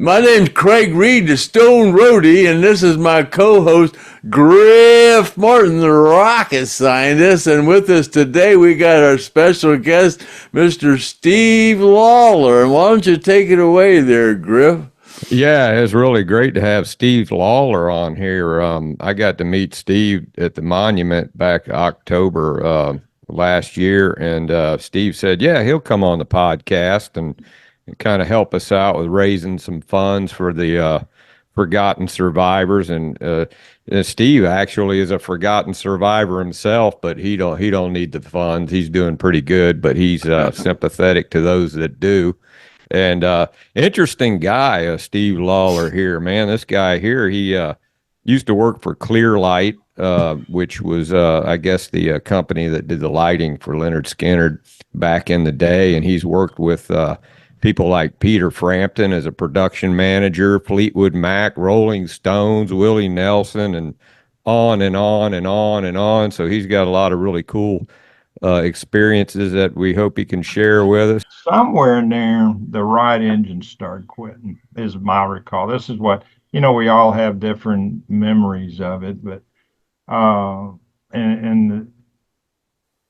My name's Craig Reed, the Stone Roadie, and this is my co-host, Griff Martin, the rocket scientist. And with us today, we got our special guest, Mr. Steve Lawler. And why don't you take it away there, Griff? Yeah, it's really great to have Steve Lawler on here. I got to meet Steve at the monument back October last year, and Steve said, "Yeah, he'll come on the podcast and kind of help us out with raising some funds for the forgotten survivors." And Steve actually is a forgotten survivor himself, but he don't need the funds. He's doing pretty good, but he's sympathetic to those that do. And interesting guy, Steve Lawler here, man. This guy here, he used to work for Clear Light, which was, I guess, the company that did the lighting for Lynyrd Skynyrd back in the day. And he's worked with people like Peter Frampton as a production manager, Fleetwood Mac, Rolling Stones, Willie Nelson, and on and on and on and on. So he's got a lot of really cool experiences that we hope he can share with us. Somewhere in there, the right engine started quitting, is my recall. This is what, we all have different memories of it, but and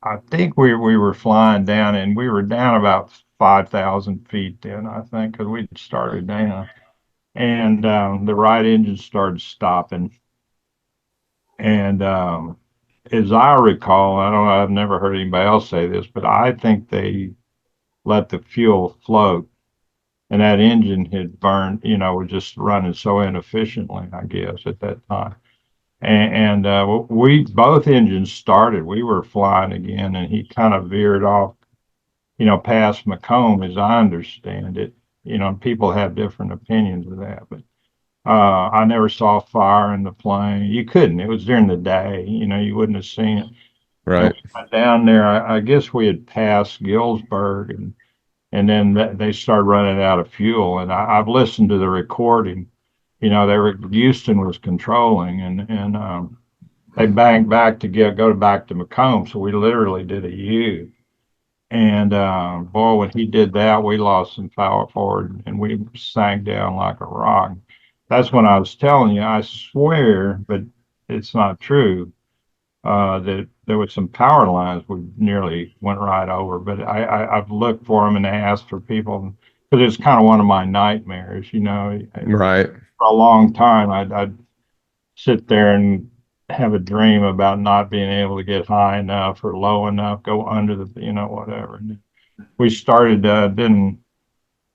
I think we were flying down, and we were down about 5,000 feet then, I think, because we started down, and the right engine started stopping, and as I recall, I don't know, I've never heard anybody else say this, but I think they let the fuel float, and that engine had burned, was just running so inefficiently, I guess, at that time. And we both engines started. We were flying again, and he kind of veered off, past Macomb, as I understand it. People have different opinions of that, but I never saw fire in the plane. You couldn't. It was during the day. You wouldn't have seen it. Right. We went down there. I guess we had passed Gillsburg, and then they started running out of fuel. And I've listened to the recording. Houston was controlling, and they banged back to go back to Macomb. So we literally did a U. And boy, when he did that, we lost some power forward, and we sank down like a rock. That's when I was telling you, I swear, but it's not true, that there was some power lines we nearly went right over. But I've looked for them and asked for people, because it's kind of one of my nightmares, Right. For a long time, I'd sit there and have a dream about not being able to get high enough or low enough, go under the, whatever. And we started, then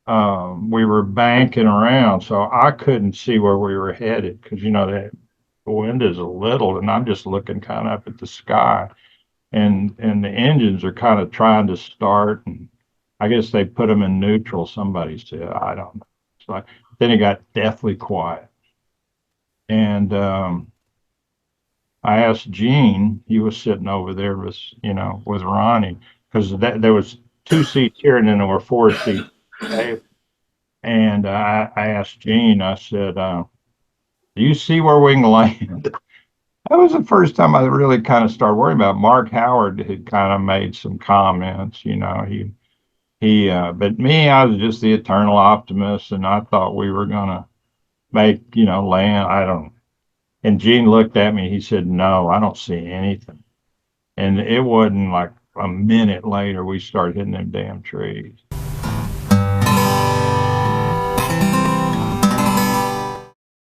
we were banking around, so I couldn't see where we were headed, because, the wind is a little, and I'm just looking kind of up at the sky, and the engines are kind of trying to start, and I guess they put them in neutral, somebody said, I don't know. So then it got deathly quiet, and I asked Gene. He was sitting over there with Ronnie, because there was 2 seats here, and then there were 4 seats. And I asked Gene. I said, "Do you see where we can land?" That was the first time I really kind of started worrying about. Mark Howard had kind of made some comments. But me, I was just the eternal optimist, and I thought we were gonna make, land. I don't. And Gene looked at me. He said, "No, I don't see anything." And it wasn't like a minute later we started hitting them damn trees.